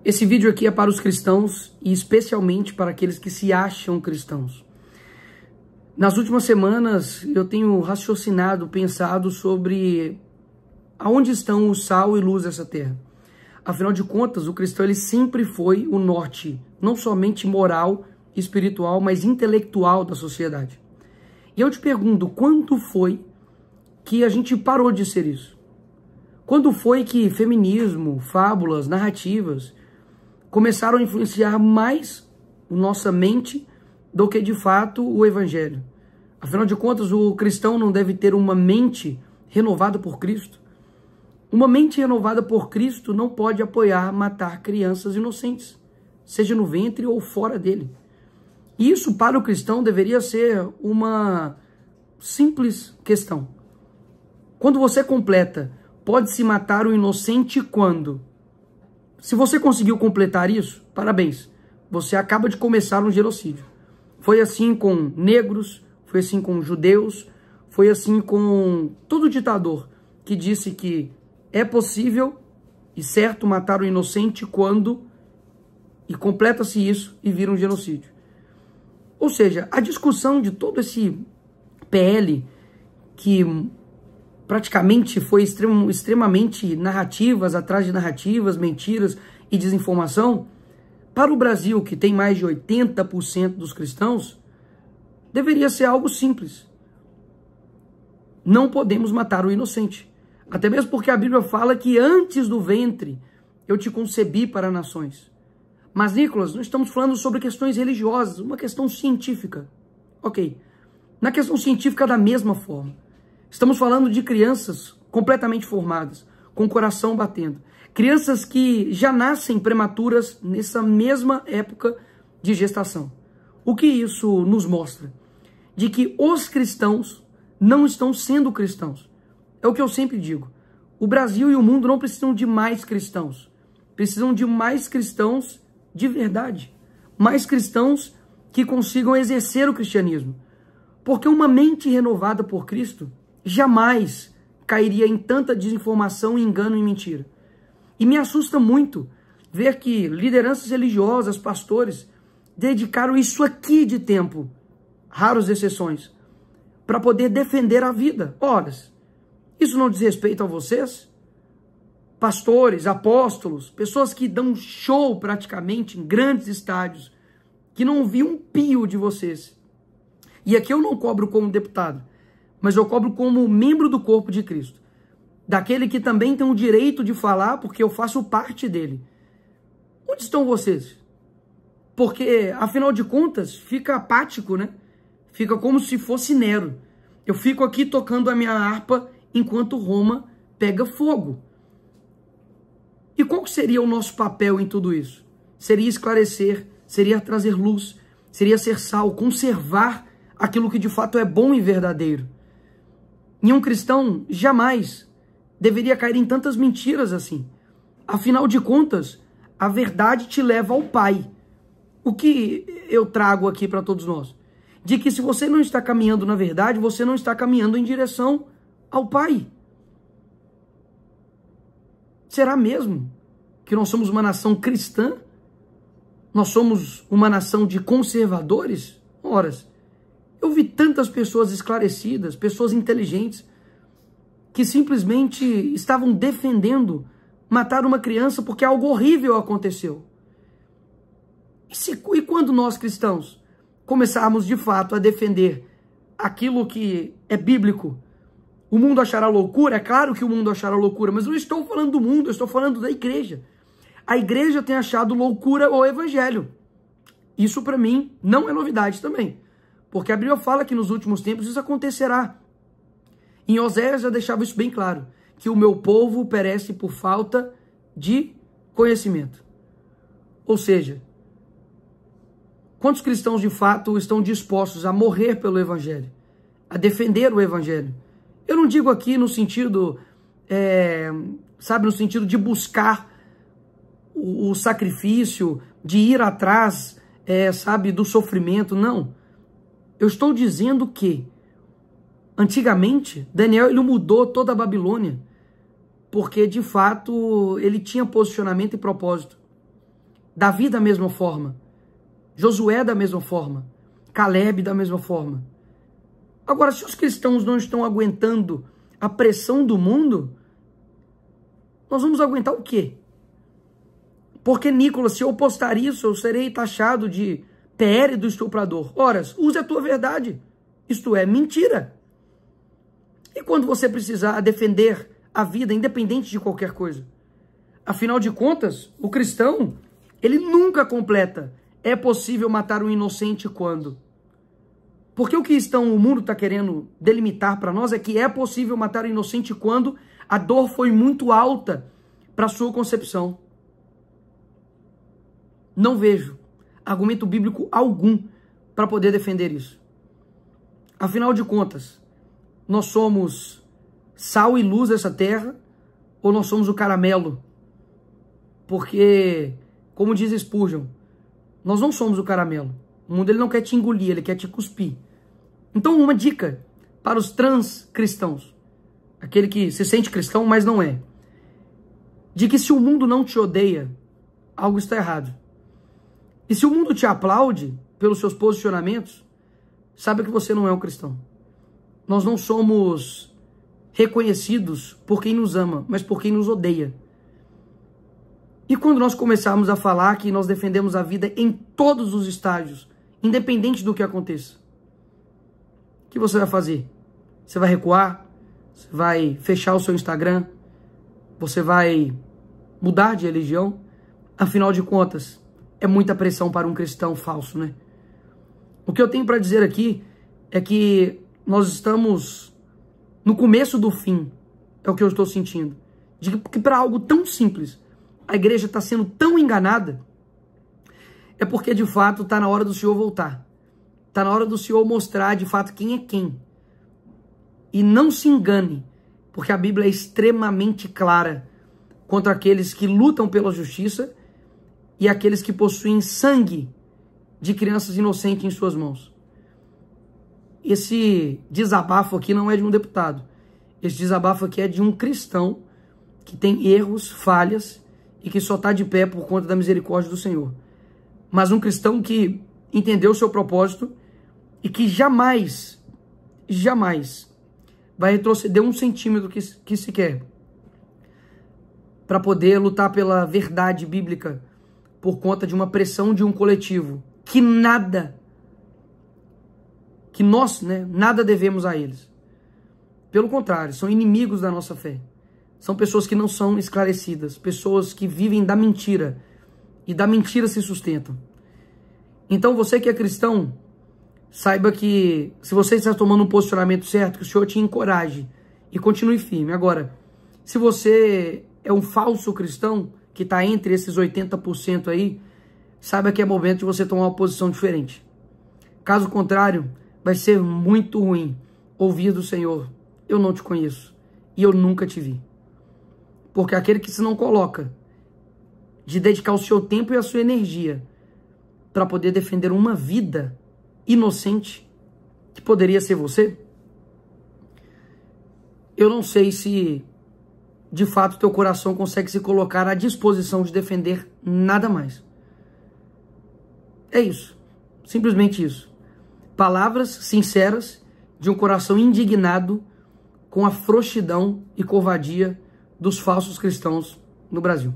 Esse vídeo aqui é para os cristãos e especialmente para aqueles que se acham cristãos. Nas últimas semanas eu tenho raciocinado, pensado sobre aonde estão o sal e luz dessa terra. Afinal de contas, o cristão ele sempre foi o norte, não somente moral, espiritual, mas intelectual da sociedade. E eu te pergunto, quando foi que a gente parou de ser isso? Quando foi que feminismo, fábulas, narrativas começaram a influenciar mais nossa mente do que, de fato, o evangelho? Afinal de contas, o cristão não deve ter uma mente renovada por Cristo? Uma mente renovada por Cristo não pode apoiar matar crianças inocentes, seja no ventre ou fora dele. Isso, para o cristão, deveria ser uma simples questão. Quando você completa, pode-se matar o inocente quando? Se você conseguiu completar isso, parabéns. Você acaba de começar um genocídio. Foi assim com negros, foi assim com judeus, foi assim com todo ditador que disse que é possível e certo matar o inocente quando, e completa-se isso e vira um genocídio. Ou seja, a discussão de todo esse PL, que praticamente foi extremamente narrativas atrás de narrativas, mentiras e desinformação, para o Brasil, que tem mais de 80% dos cristãos, deveria ser algo simples. Não podemos matar o inocente. Até mesmo porque a Bíblia fala que antes do ventre eu te concebi para nações. Mas, Nicolas, nós estamos falando sobre questões religiosas, uma questão científica. Ok. Na questão científica, da mesma forma. Estamos falando de crianças completamente formadas, com o coração batendo. Crianças que já nascem prematuras nessa mesma época de gestação. O que isso nos mostra? De que os cristãos não estão sendo cristãos. É o que eu sempre digo. O Brasil e o mundo não precisam de mais cristãos. Precisam de mais cristãos de verdade. Mais cristãos que consigam exercer o cristianismo. Porque uma mente renovada por Cristo jamais cairia em tanta desinformação, engano e mentira. E me assusta muito ver que lideranças religiosas, pastores, dedicaram isso aqui de tempo, raras exceções, para poder defender a vida. Ora, isso não diz respeito a vocês? Pastores, apóstolos, pessoas que dão show praticamente em grandes estádios, que não ouvi um pio de vocês. E aqui eu não cobro como deputado, mas eu cobro como membro do corpo de Cristo. Daquele que também tem o direito de falar, porque eu faço parte dele. Onde estão vocês? Porque, afinal de contas, fica apático, né? Fica como se fosse Nero. Eu fico aqui tocando a minha harpa enquanto Roma pega fogo. E qual seria o nosso papel em tudo isso? Seria esclarecer, seria trazer luz, seria ser sal, conservar aquilo que de fato é bom e verdadeiro. E um cristão jamais deveria cair em tantas mentiras assim. Afinal de contas, a verdade te leva ao Pai. O que eu trago aqui para todos nós? De que se você não está caminhando na verdade, você não está caminhando em direção ao Pai. Será mesmo que nós somos uma nação cristã? Nós somos uma nação de conservadores? Ora, eu vi tantas pessoas esclarecidas, pessoas inteligentes, que simplesmente estavam defendendo matar uma criança porque algo horrível aconteceu. E quando nós cristãos começarmos de fato a defender aquilo que é bíblico, o mundo achará loucura? É claro que o mundo achará loucura, mas eu não estou falando do mundo, eu estou falando da igreja. A igreja tem achado loucura o evangelho. Isso para mim não é novidade também. Porque a Bíblia fala que nos últimos tempos isso acontecerá. Em Oséias já deixava isso bem claro, que o meu povo perece por falta de conhecimento. Ou seja, quantos cristãos de fato estão dispostos a morrer pelo evangelho, a defender o evangelho? Eu não digo aqui no sentido, no sentido de buscar o sacrifício, de ir atrás, do sofrimento, não. Eu estou dizendo que, antigamente, Daniel ele mudou toda a Babilônia, porque, de fato, ele tinha posicionamento e propósito. Davi da mesma forma, Josué da mesma forma, Caleb da mesma forma. Agora, se os cristãos não estão aguentando a pressão do mundo, nós vamos aguentar o quê? Porque, Nicolas, se eu postar isso, eu serei taxado de PR do estuprador. Ora, use a tua verdade. Isto é mentira. E quando você precisar defender a vida, independente de qualquer coisa? Afinal de contas, o cristão, ele nunca completa. É possível matar um inocente quando? Porque o que o mundo está querendo delimitar para nós é que é possível matar um inocente quando a dor foi muito alta para sua concepção. Não vejo argumento bíblico algum para poder defender isso. Afinal de contas, nós somos sal e luz dessa terra ou nós somos o caramelo? Porque, como diz Spurgeon, nós não somos o caramelo. O mundo ele não quer te engolir, ele quer te cuspir. Então, uma dica para os trans-cristãos, aquele que se sente cristão, mas não é, de que se o mundo não te odeia, algo está errado. E se o mundo te aplaude pelos seus posicionamentos, saiba que você não é um cristão. Nós não somos reconhecidos por quem nos ama, mas por quem nos odeia. E quando nós começarmos a falar que nós defendemos a vida em todos os estágios, independente do que aconteça, o que você vai fazer? Você vai recuar? Você vai fechar o seu Instagram? Você vai mudar de religião? Afinal de contas, é muita pressão para um cristão falso, né? O que eu tenho para dizer aqui é que nós estamos no começo do fim, é o que eu estou sentindo. De que para algo tão simples, a igreja está sendo tão enganada, é porque de fato está na hora do Senhor voltar. Está na hora do Senhor mostrar de fato quem é quem. E não se engane, porque a Bíblia é extremamente clara contra aqueles que lutam pela justiça e aqueles que possuem sangue de crianças inocentes em suas mãos. Esse desabafo aqui não é de um deputado. Esse desabafo aqui é de um cristão que tem erros, falhas e que só está de pé por conta da misericórdia do Senhor. Mas um cristão que entendeu o seu propósito e que jamais vai retroceder 1 centímetro que se quer para poder lutar pela verdade bíblica por conta de uma pressão de um coletivo que nós, nada devemos a eles. Pelo contrário, são inimigos da nossa fé. São pessoas que não são esclarecidas, pessoas que vivem da mentira e da mentira se sustentam. Então você que é cristão, saiba que se você está tomando um posicionamento certo, que o Senhor te encoraje e continue firme. Agora, se você é um falso cristão, que está entre esses 80% aí, saiba que é momento de você tomar uma posição diferente. Caso contrário, vai ser muito ruim ouvir do Senhor: eu não te conheço e eu nunca te vi. Porque aquele que se não coloca de dedicar o seu tempo e a sua energia para poder defender uma vida inocente, que poderia ser você, eu não sei se de fato teu coração consegue se colocar à disposição de defender nada mais. É isso, simplesmente isso. Palavras sinceras de um coração indignado com a frouxidão e covardia dos falsos cristãos no Brasil.